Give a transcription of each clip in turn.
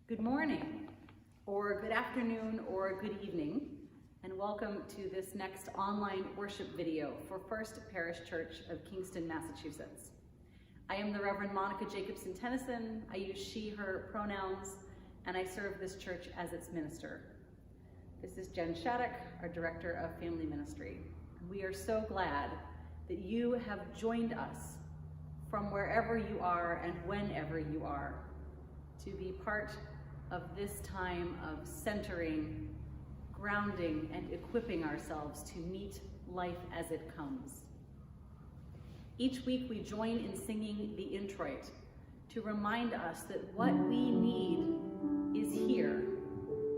Good morning, or good afternoon, or good evening, and welcome to this next online worship video for First Parish Church of Kingston, Massachusetts. I am the Reverend Monica Jacobson Tennyson. I use she, her pronouns, and I serve this church as its minister. This is Jen Shattuck, our Director of Family Ministry. We are so glad that you have joined us from wherever you are and whenever you are to be part of this time of centering, grounding, and equipping ourselves to meet life as it comes. Each week we join in singing the introit to remind us that what we need is here,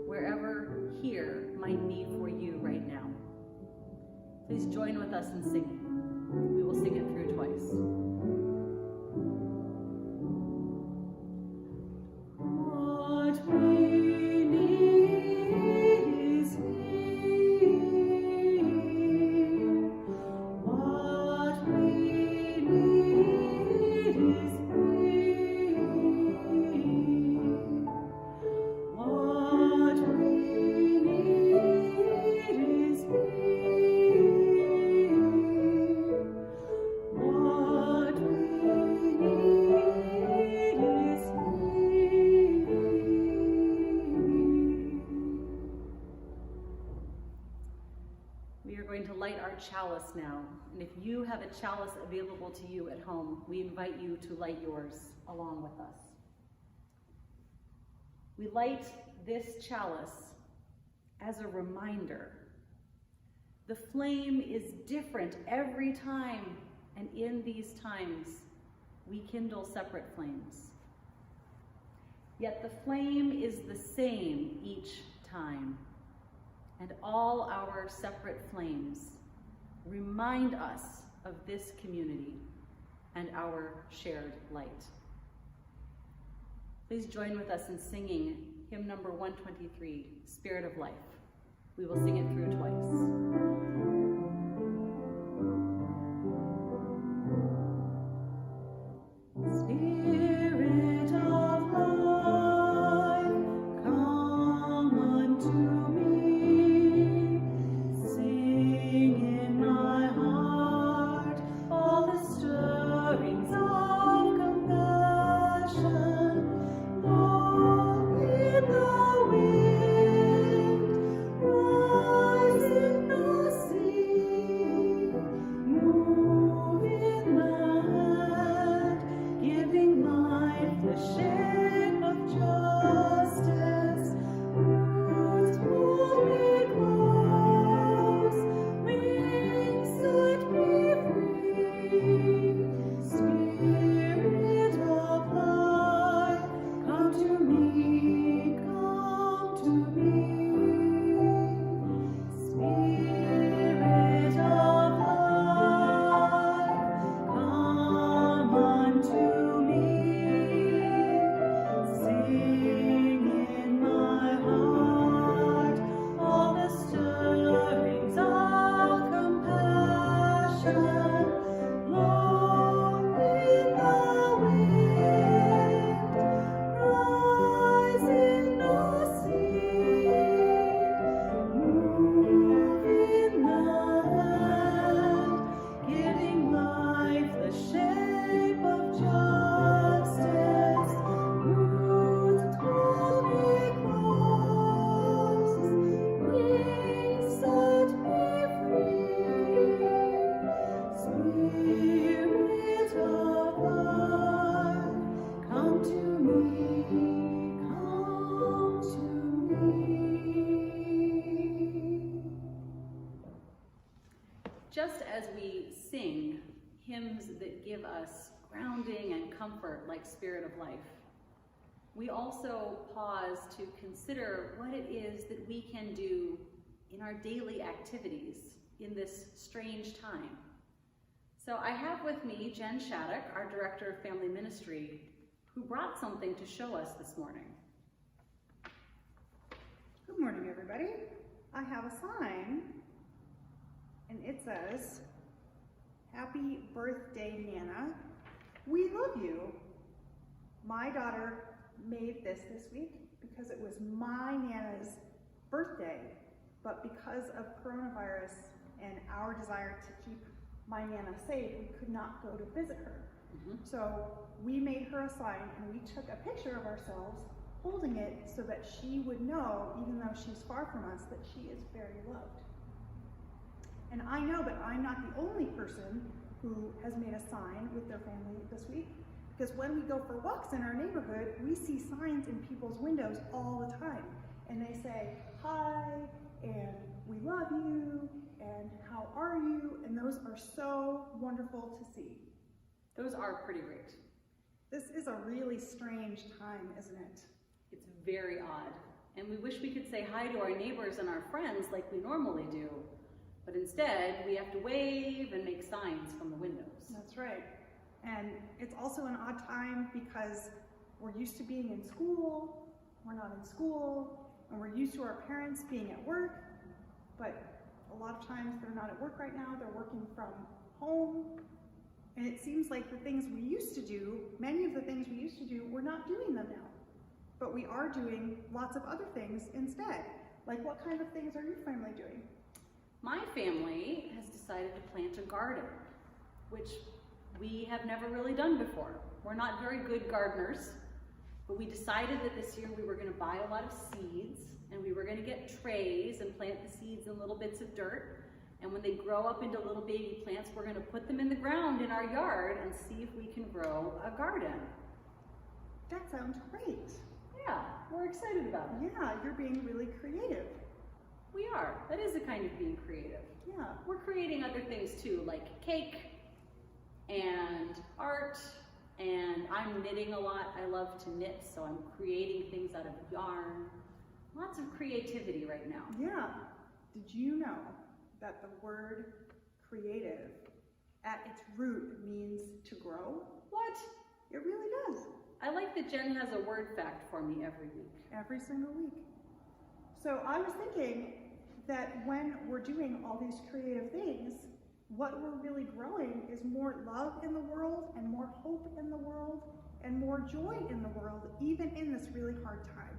wherever here might be for you right now. Please join with us in singing. We will sing it through twice. Chalice now, and if you have a chalice available to you at home, we invite you to light yours along with us. We light this chalice as a reminder. The flame is different every time, and in these times, we kindle separate flames. Yet the flame is the same each time, and all our separate flames remind us of this community and our shared light. Please join with us in singing hymn number 123, Spirit of Life. We will sing it through twice. Just as we sing hymns that give us grounding and comfort like Spirit of Life, we also pause to consider what it is that we can do in our daily activities in this strange time. So I have with me Jen Shattuck, our Director of Family Ministry, who brought something to show us this morning. Good morning, everybody. I have a sign, and it says, "Happy birthday, Nana. We love you." My daughter made this week, because it was my Nana's birthday, but because of coronavirus and our desire to keep my Nana safe, we could not go to visit her. So we made her a sign and we took a picture of ourselves holding it so that she would know, even though she's far from us, that she is very loved. And I know that I'm not the only person who has made a sign with their family this week, because when we go for walks in our neighborhood, we see signs in people's windows all the time. And they say, hi, and we love you, and how are you? And those are so wonderful to see. Those are pretty great. This is a really strange time, isn't it? It's very odd. And we wish we could say hi to our neighbors and our friends like we normally do. But instead, we have to wave and make signs from the windows. That's right. And it's also an odd time because we're used to being in school, we're not in school, and we're used to our parents being at work, but a lot of times they're not at work right now, they're working from home. And it seems like the things we used to do, many of the things we used to do, we're not doing them now. But we are doing lots of other things instead. Like, what kind of things are your family doing? My family has decided to plant a garden, which we have never really done before. We're not very good gardeners, but we decided that this year we were going to buy a lot of seeds, and we were going to get trays and plant the seeds in little bits of dirt. And when they grow up into little baby plants, we're going to put them in the ground in our yard and see if we can grow a garden. That sounds great. Yeah, we're excited about it. Yeah, you're being really creative. We are. That is a kind of being creative. Yeah. We're creating other things too, like cake and art, and I'm knitting a lot. I love to knit, so I'm creating things out of yarn. Lots of creativity right now. Yeah. Did you know that the word creative at its root means to grow? What? It really does. I like that Jen has a word fact for me every week. Every single week. So I was thinking that when we're doing all these creative things, what we're really growing is more love in the world and more hope in the world and more joy in the world, even in this really hard time.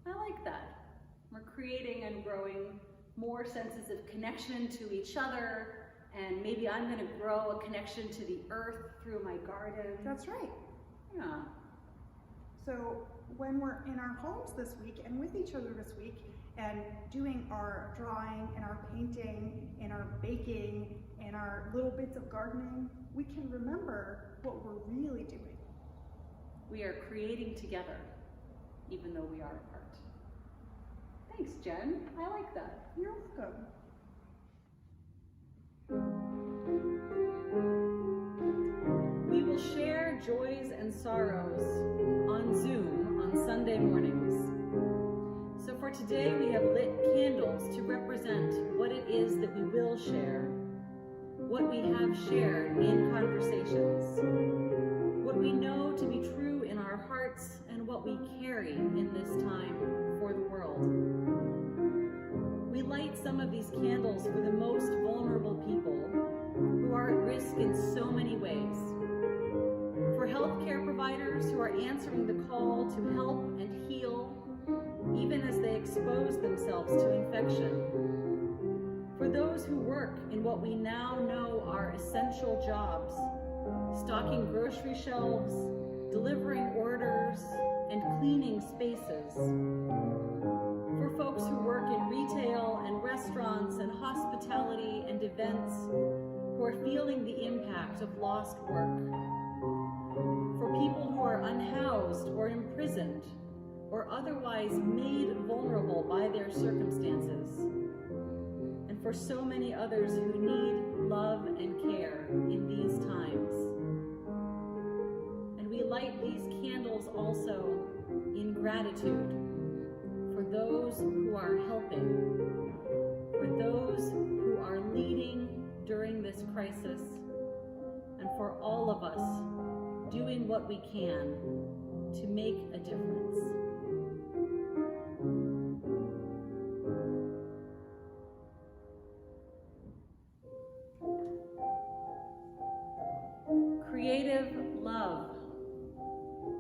I like that. We're creating and growing more senses of connection to each other, and maybe I'm going to grow a connection to the earth through my garden. That's right. Yeah. So when we're in our homes this week and with each other this week and doing our drawing and our painting and our baking and our little bits of gardening, we can remember what we're really doing. We are creating together, even though we are apart. Thanks, Jen. I like that. You're welcome. We will share joys and sorrows on Zoom on Sunday mornings. So for today, we have lit candles to represent what it is that we will share, what we have shared in conversations, what we know to be true in our hearts, and what we carry in this time for the world. We light some of these candles for the most vulnerable people who are at risk in so many ways. For healthcare providers who are answering the call to help and heal, even as they expose themselves to infection. For those who work in what we now know are essential jobs, stocking grocery shelves, delivering orders, and cleaning spaces. For folks who work in retail and restaurants and hospitality and events, who are feeling the impact of lost work. For people who are unhoused or imprisoned or otherwise made vulnerable by their circumstances. And for so many others who need love and care in these times. And we light these candles also in gratitude for those who are helping, for those who are leading during this crisis, and for all of us doing what we can to make a difference. Creative love.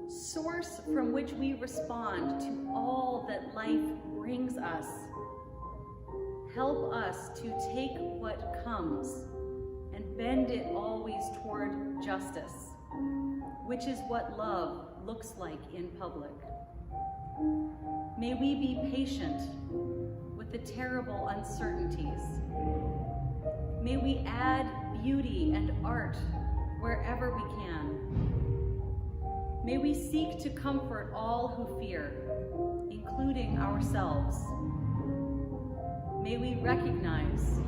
Source source from which we respond to all that life brings us. Help us to take what comes and bend it always toward justice, which is what love looks like in public. May we be patient with the terrible uncertainties. May we add beauty and art wherever we can. May we seek to comfort all who fear, including ourselves. May we recognize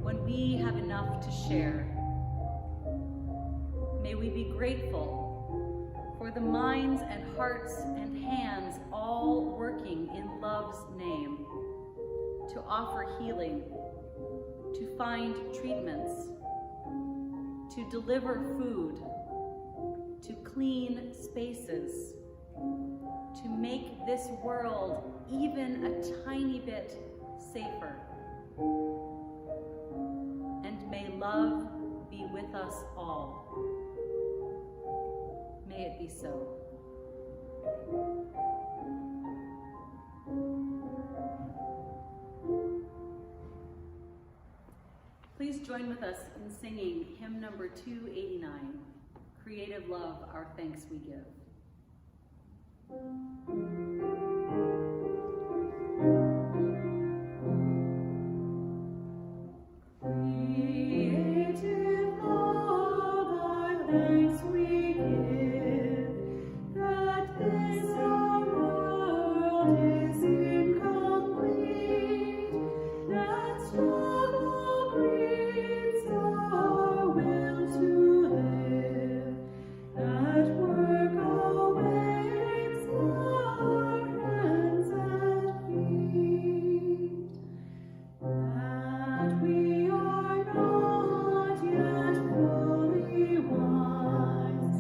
when we have enough to share. May we be grateful for the minds and hearts and hands all working in love's name, to offer healing, to find treatments, to deliver food, to clean spaces, to make this world even a tiny bit safer. And may love be with us all. May it be so. Please join with us in singing hymn number 289, Creative Love, Our Thanks We Give. Creative love, our thanks we give, that this our world is incomplete, that struggle breeds our will to live, that work awaits our hands and feet, that we are not yet fully wise,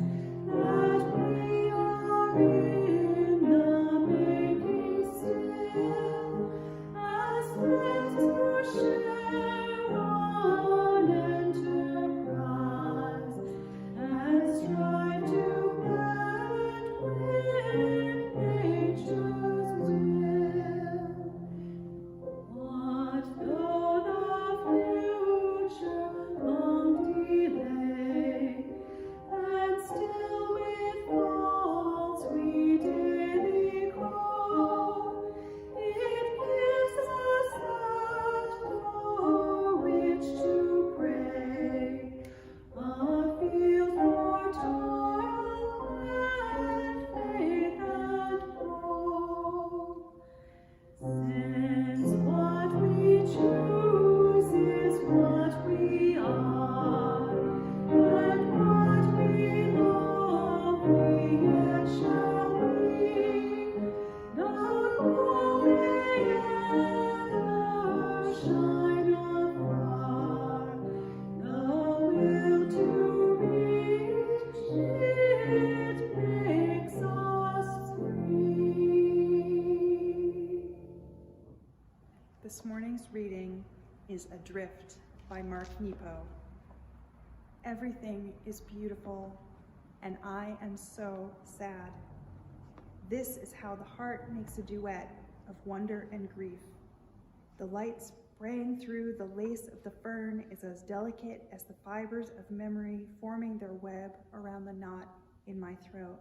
that we are in the making still, as friends to share one enterprise, and strive to bend with nature's will. What though the future long delay, and still with faults we daily grow, it gives us that for which to pray, a field for toil and faith and hope. Since what we choose is what we are, and what we love we yet shall be, the glory ever shine afar, the will to reach it makes us free. This morning's reading is Adrift by Mark Nepo. Everything is beautiful, and I am so sad. This is how the heart makes a duet of wonder and grief. The light spraying through the lace of the fern is as delicate as the fibers of memory forming their web around the knot in my throat.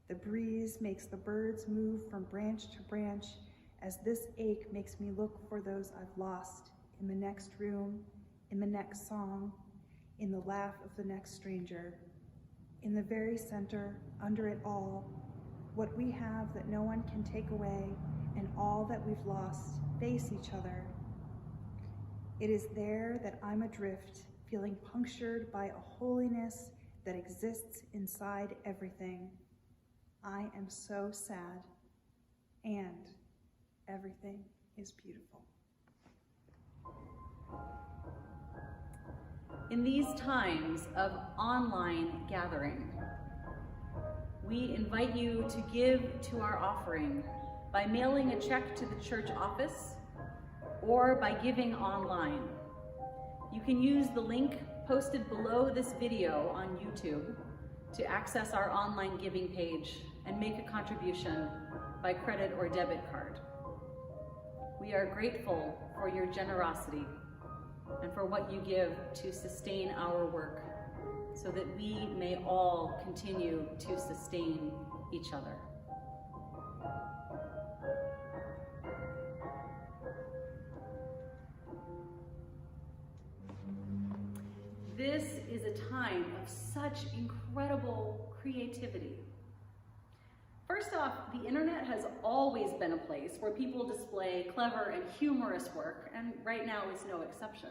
The breeze makes the birds move from branch to branch as this ache makes me look for those I've lost in the next room, in the next song, in the laugh of the next stranger. In the very center, under it all, what we have that no one can take away and all that we've lost face each other. It is there that I'm adrift, feeling punctured by a holiness that exists inside everything. I am so sad, and everything is beautiful. In these times of online gathering, we invite you to give to our offering by mailing a check to the church office or by giving online. You can use the link posted below this video on YouTube to access our online giving page and make a contribution by credit or debit card. We are grateful for your generosity and for what you give to sustain our work so that we may all continue to sustain each other. This is a time of such incredible creativity. First off, the internet has always been a place where people display clever and humorous work, and right now is no exception.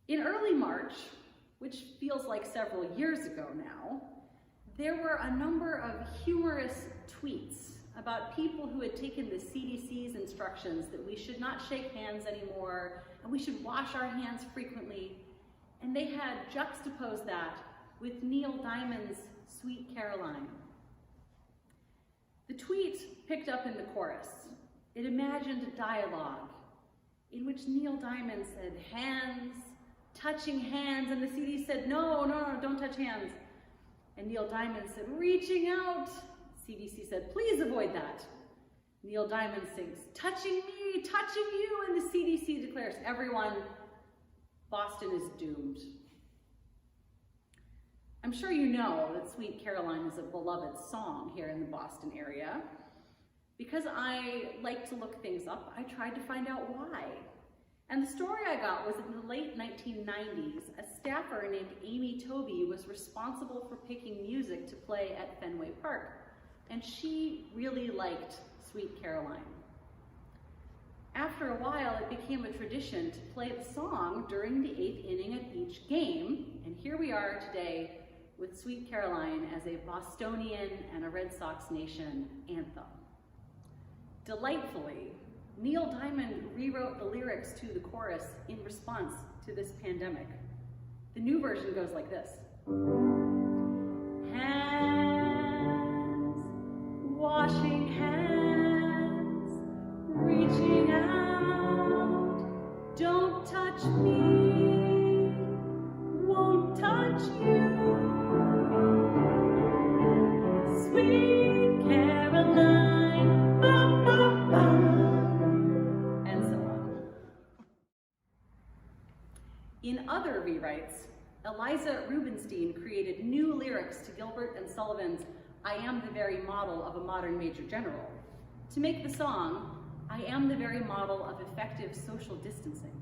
In early March, which feels like several years ago now, there were a number of humorous tweets about people who had taken the CDC's instructions that we should not shake hands anymore and we should wash our hands frequently, and they had juxtaposed that with Neil Diamond's Sweet Caroline. The tweet picked up in the chorus. It imagined a dialogue in which Neil Diamond said, "Hands, touching hands," and the CD said, no, don't touch hands. And Neil Diamond said, "Reaching out." CDC said, "Please avoid that." Neil Diamond sings, "Touching me, touching you," and the CDC declares, "Everyone, Boston is doomed." I'm sure you know that Sweet Caroline is a beloved song here in the Boston area. Because I like to look things up, I tried to find out why. And the story I got was in the late 1990s, a staffer named Amy Toby was responsible for picking music to play at Fenway Park. And she really liked Sweet Caroline. After a while, it became a tradition to play the song during the 8th inning of each game. And here we are today with Sweet Caroline as a Bostonian and a Red Sox Nation anthem. Delightfully, Neil Diamond rewrote the lyrics to the chorus in response to this pandemic. The new version goes like this. Hands, washing hands, reaching out, don't touch me, won't touch you. Sweet Caroline, ba, ba, ba. And so on. In other rewrites, Eliza Rubinstein created new lyrics to Gilbert and Sullivan's "I am the very model of a modern Major General" to make the song "I am the very model of effective social distancing."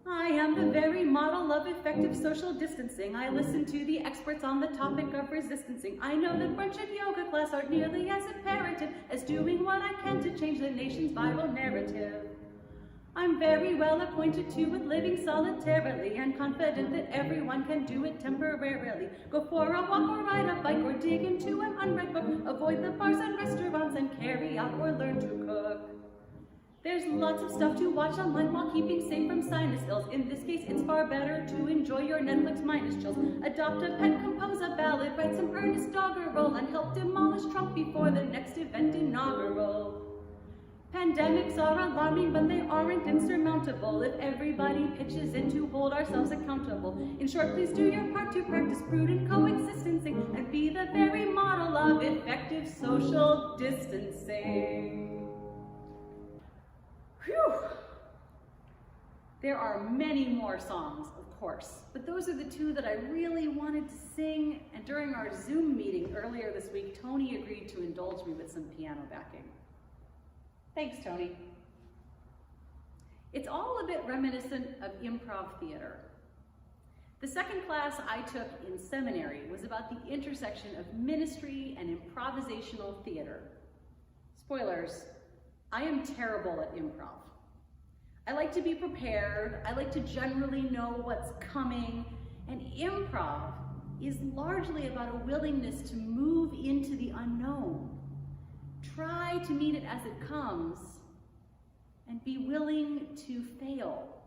I am the very model of effective social distancing. I listen to the experts on the topic of resistancing. I know that brunch and yoga class aren't nearly as imperative as doing what I can to change the nation's viral narrative. I'm very well acquainted too with living solitarily and confident that everyone can do it temporarily. Go for a walk or ride a bike or dig into an unread book. Avoid the bars and restaurants and carry out or learn to cook. There's lots of stuff to watch online while keeping safe from sinus ills. In this case, it's far better to enjoy your Netflix minus chills. Adopt a pet, compose a ballad, write some earnest doggerel, and help demolish Trump before the next event inaugural. Pandemics are alarming, but they aren't insurmountable if everybody pitches in to hold ourselves accountable. In short, please do your part to practice prudent coexisting and be the very model of effective social distancing. Whew! There are many more songs, of course, but those are the two that I really wanted to sing, and during our Zoom meeting earlier this week, Tony agreed to indulge me with some piano backing. Thanks, Tony. It's all a bit reminiscent of improv theater. The second class I took in seminary was about the intersection of ministry and improvisational theater. Spoilers, I am terrible at improv. I like to be prepared, I like to generally know what's coming, and improv is largely about a willingness to move into the unknown. Try to meet it as it comes, and be willing to fail.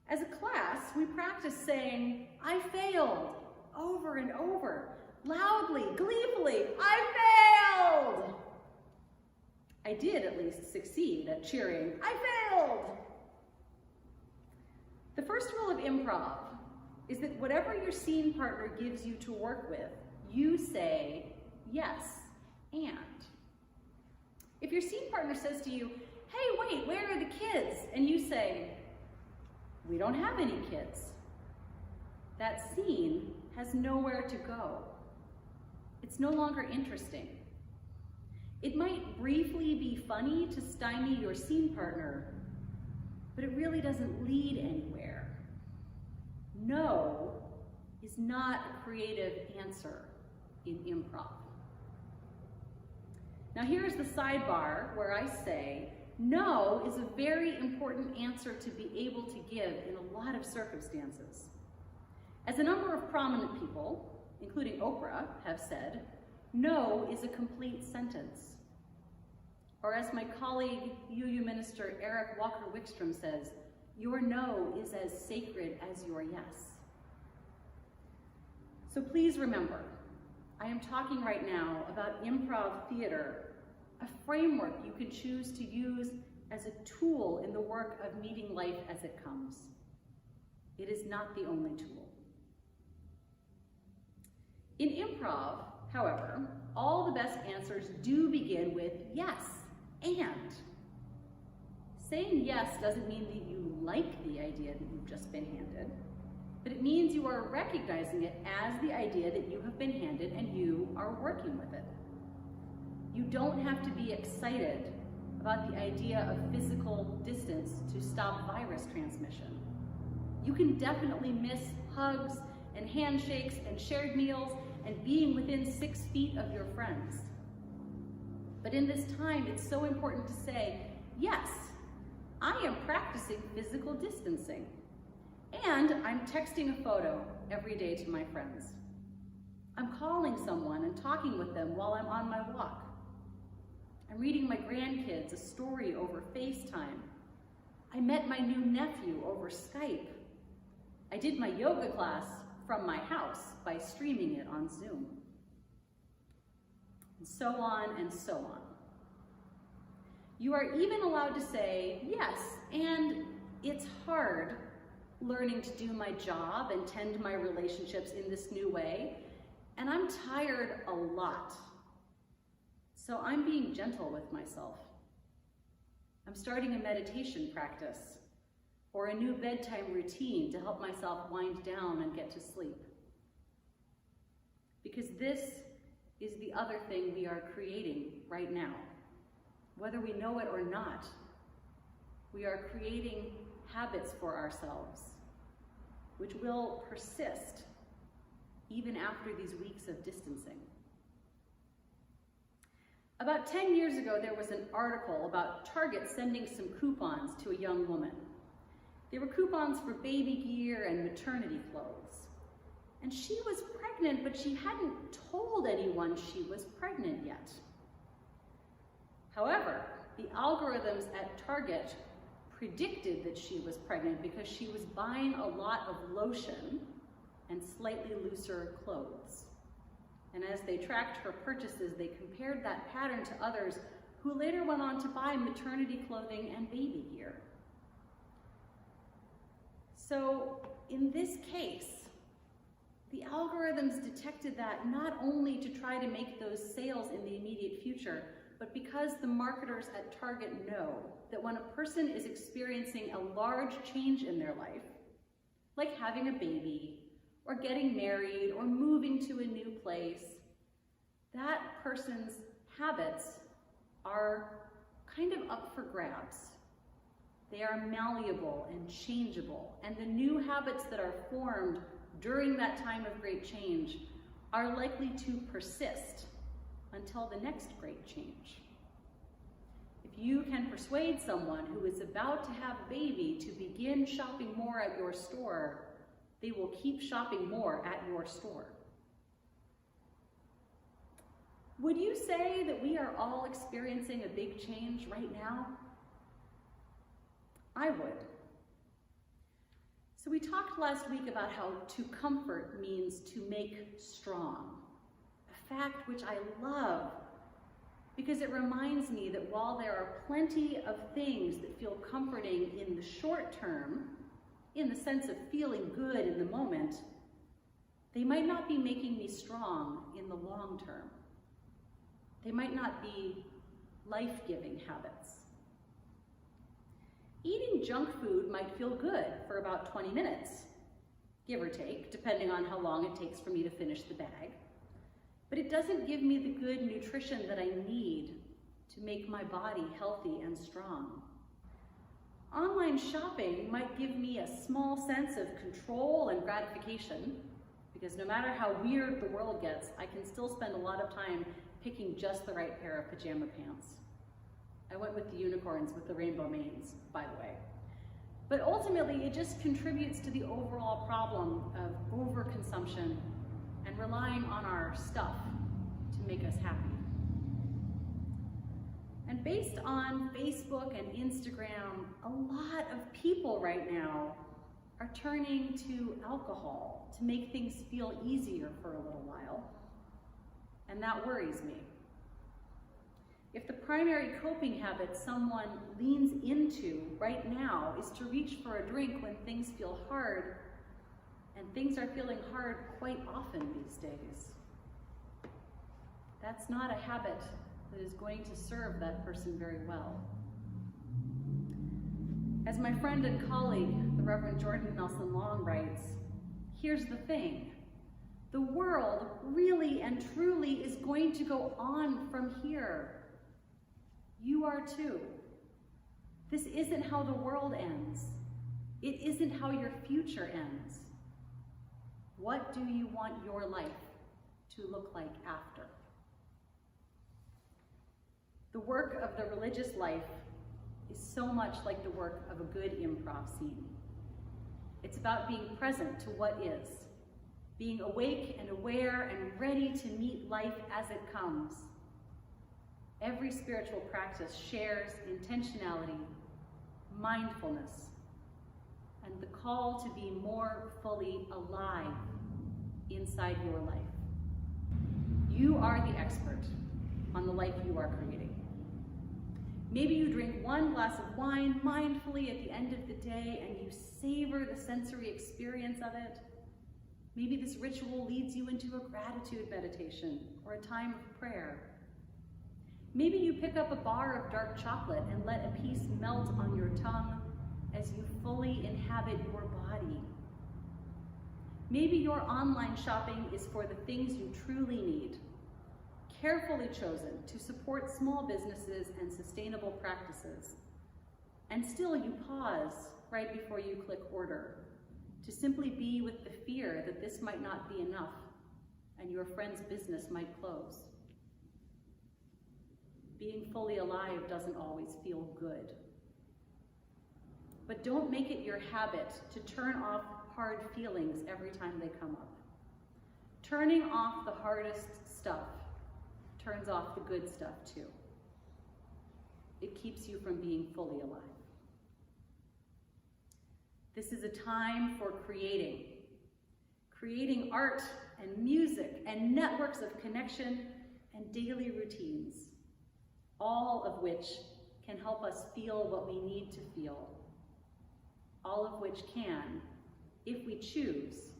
As a class, we practice saying, "I failed," over and over, loudly, gleefully, "I failed!" I did at least succeed at cheering, "I failed!" The first rule of improv is that whatever your scene partner gives you to work with, you say yes, and. If your scene partner says to you, hey, wait, where are the kids? And you say, we don't have any kids. That scene has nowhere to go. It's no longer interesting. It might briefly be funny to stymie your scene partner, but it really doesn't lead anywhere. No is not a creative answer in improv. Now here's the sidebar where I say, no is a very important answer to be able to give in a lot of circumstances. As a number of prominent people, including Oprah, have said, no is a complete sentence. Or as my colleague, UU Minister Eric Walker Wickstrom says, your no is as sacred as your yes. So please remember, I am talking right now about improv theater, a framework you can choose to use as a tool in the work of meeting life as it comes. It is not the only tool. In improv, however, all the best answers do begin with yes, and. Saying yes doesn't mean that you like the idea that you've just been handed, but it means you are recognizing it as the idea that you have been handed and you are working with it. You don't have to be excited about the idea of physical distance to stop virus transmission. You can definitely miss hugs and handshakes and shared meals and being within 6 feet of your friends. But in this time, it's so important to say, yes, I am practicing physical distancing, and I'm texting a photo every day to my friends. I'm calling someone and talking with them while I'm on my walk. I'm reading my grandkids a story over FaceTime. I met my new nephew over Skype. I did my yoga class from my house by streaming it on Zoom. And so on and so on. You are even allowed to say, yes, and it's hard learning to do my job and tend to my relationships in this new way, and I'm tired a lot. So I'm being gentle with myself. I'm starting a meditation practice or a new bedtime routine to help myself wind down and get to sleep. Because this is the other thing we are creating right now. Whether we know it or not, we are creating habits for ourselves, which will persist even after these weeks of distancing. About 10 years ago, there was an article about Target sending some coupons to a young woman. They were coupons for baby gear and maternity clothes. And she was pregnant, but she hadn't told anyone she was pregnant yet. However, the algorithms at Target predicted that she was pregnant because she was buying a lot of lotion and slightly looser clothes. And as they tracked her purchases, they compared that pattern to others who later went on to buy maternity clothing and baby gear. So in this case, the algorithms detected that not only to try to make those sales in the immediate future, but because the marketers at Target know that when a person is experiencing a large change in their life, like having a baby, or getting married, or moving to a new place, that person's habits are kind of up for grabs. They are malleable and changeable, and the new habits that are formed during that time of great change are likely to persist until the next great change. If you can persuade someone who is about to have a baby to begin shopping more at your store, they will keep shopping more at your store. Would you say that we are all experiencing a big change right now? I would. So we talked last week about how to comfort means to make strong, a fact which I love because it reminds me that while there are plenty of things that feel comforting in the short term, in the sense of feeling good in the moment, they might not be making me strong in the long term. They might not be life-giving habits. Eating junk food might feel good for about 20 minutes, give or take, depending on how long it takes for me to finish the bag. But it doesn't give me the good nutrition that I need to make my body healthy and strong. Online shopping might give me a small sense of control and gratification, because no matter how weird the world gets, I can still spend a lot of time picking just the right pair of pajama pants. I went with the unicorns with the rainbow manes, by the way. But ultimately, it just contributes to the overall problem of overconsumption and relying on our stuff to make us happy. And based on Facebook and Instagram, a lot of people right now are turning to alcohol to make things feel easier for a little while, and that worries me. If the primary coping habit someone leans into right now is to reach for a drink when things feel hard, and things are feeling hard quite often these days, that's not a habit that is going to serve that person very well. As my friend and colleague, the Reverend Jordan Nelson Long writes, here's the thing. The world really and truly is going to go on from here. You are too. This isn't how the world ends. It isn't how your future ends. What do you want your life to look like after? The work of the religious life is so much like the work of a good improv scene. It's about being present to what is, being awake and aware and ready to meet life as it comes. Every spiritual practice shares intentionality, mindfulness, and the call to be more fully alive inside your life. You are the expert on the life you are creating. Maybe you drink one glass of wine mindfully at the end of the day and you savor the sensory experience of it. Maybe this ritual leads you into a gratitude meditation or a time of prayer. Maybe you pick up a bar of dark chocolate and let a piece melt on your tongue as you fully inhabit your body. Maybe your online shopping is for the things you truly need, carefully chosen to support small businesses and sustainable practices. And still you pause right before you click order to simply be with the fear that this might not be enough and your friend's business might close. Being fully alive doesn't always feel good. But don't make it your habit to turn off hard feelings every time they come up. Turning off the hardest stuff turns off the good stuff too. It keeps you from being fully alive. This is a time for creating art and music and networks of connection and daily routines, all of which can help us feel what we need to feel, all of which can, if we choose,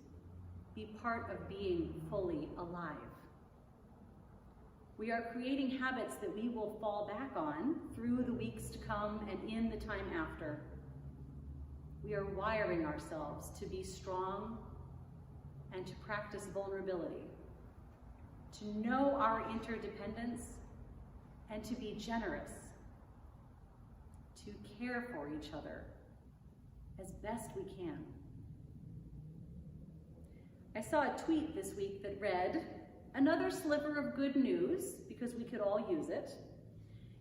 be part of being fully alive. We are creating habits that we will fall back on through the weeks to come and in the time after. We are wiring ourselves to be strong and to practice vulnerability, to know our interdependence and to be generous, to care for each other as best we can. I saw a tweet this week that read, "Another sliver of good news, because we could all use it.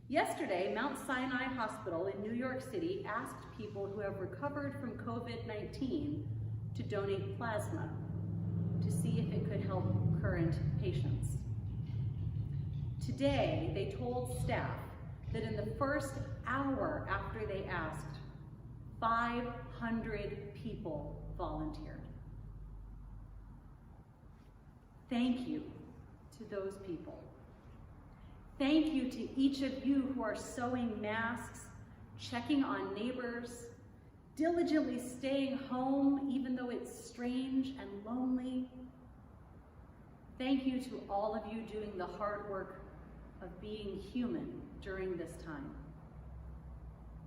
Yesterday, Mount Sinai Hospital in New York City asked people who have recovered from COVID-19 to donate plasma to see if it could help current patients. Today, they told staff that in the first hour after they asked, 500 people volunteered. Thank you to those people. Thank you to each of you who are sewing masks, checking on neighbors, diligently staying home even though it's strange and lonely. Thank you to all of you doing the hard work of being human during this time,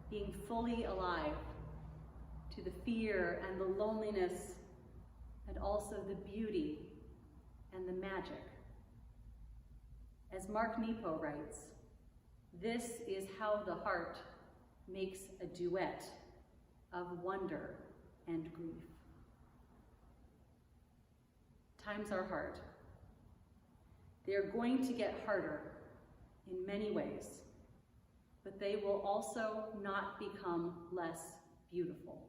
being fully alive to the fear and the loneliness and also the beauty and the magic. As Mark Nepo writes, this is how the heart makes a duet of wonder and grief. Times are hard. They are going to get harder in many ways, but they will also not become less beautiful.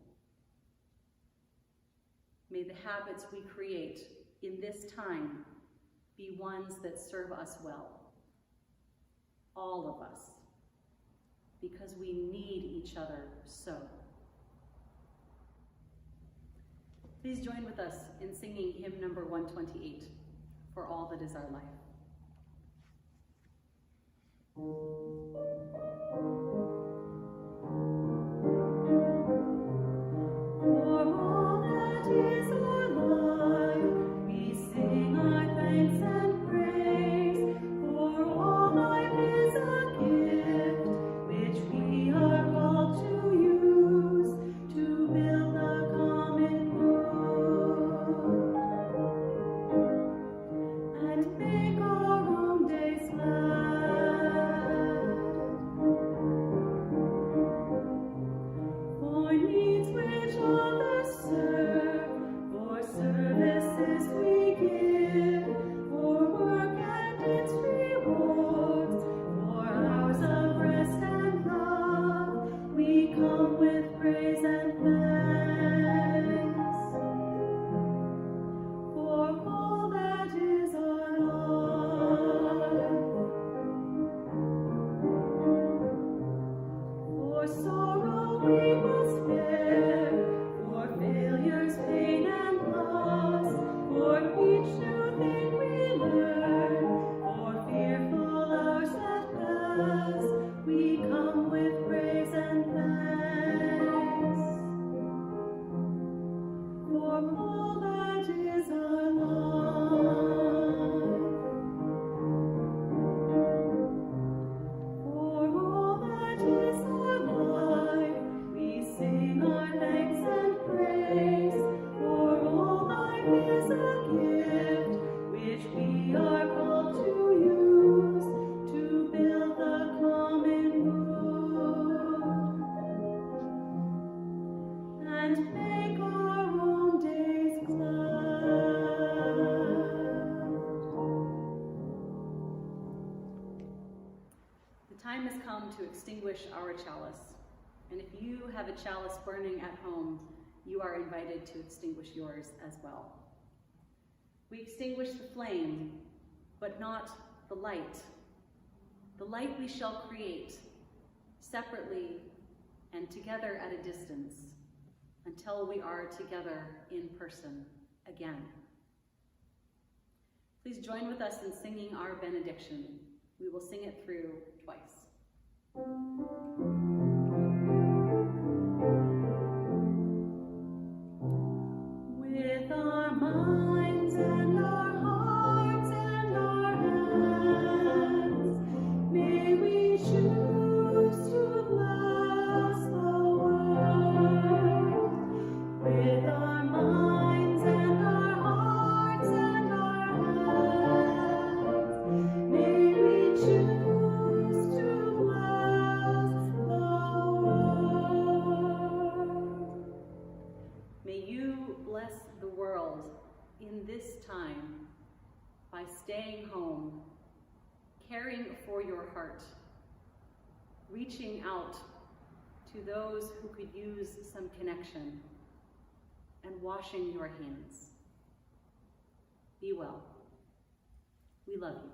May the habits we create in this time be ones that serve us well, all of us, because we need each other so. Please join with us in singing hymn number 128, For All That Is Our Life. For all that is our life, we sing our thanks and praise. For all life is a gift, which we are called to use to build a common good and make our own days glad. For needs which others serve, for services we give, for work and its rewards, for hours of rest and love, we come with praise and thanks. For all that is our life, for sorrow we must bear, for failures, pain, and loss, for each new thing we learn, for fearful hours that pass, we come with praise and thanks. For all that is our life, for all that is our life, we sing our thanks and praise. For all life is a gift, which we are called to use to build the common good and make our own days glad. The time has come to extinguish our chalice, and if you have a chalice burning at home, you are invited to extinguish yours as well. We extinguish the flame, but not the light. The light we shall create separately and together at a distance until we are together in person again. Please join with us in singing our benediction. We will sing it through twice. With our minds and our hearts and our hands, may we choose to bless the world. With our minds and our hearts and our hands, may we choose to bless the world. May you bless the world in this time by staying home, caring for your heart, reaching out to those who could use some connection, and washing your hands. Be well. We love you.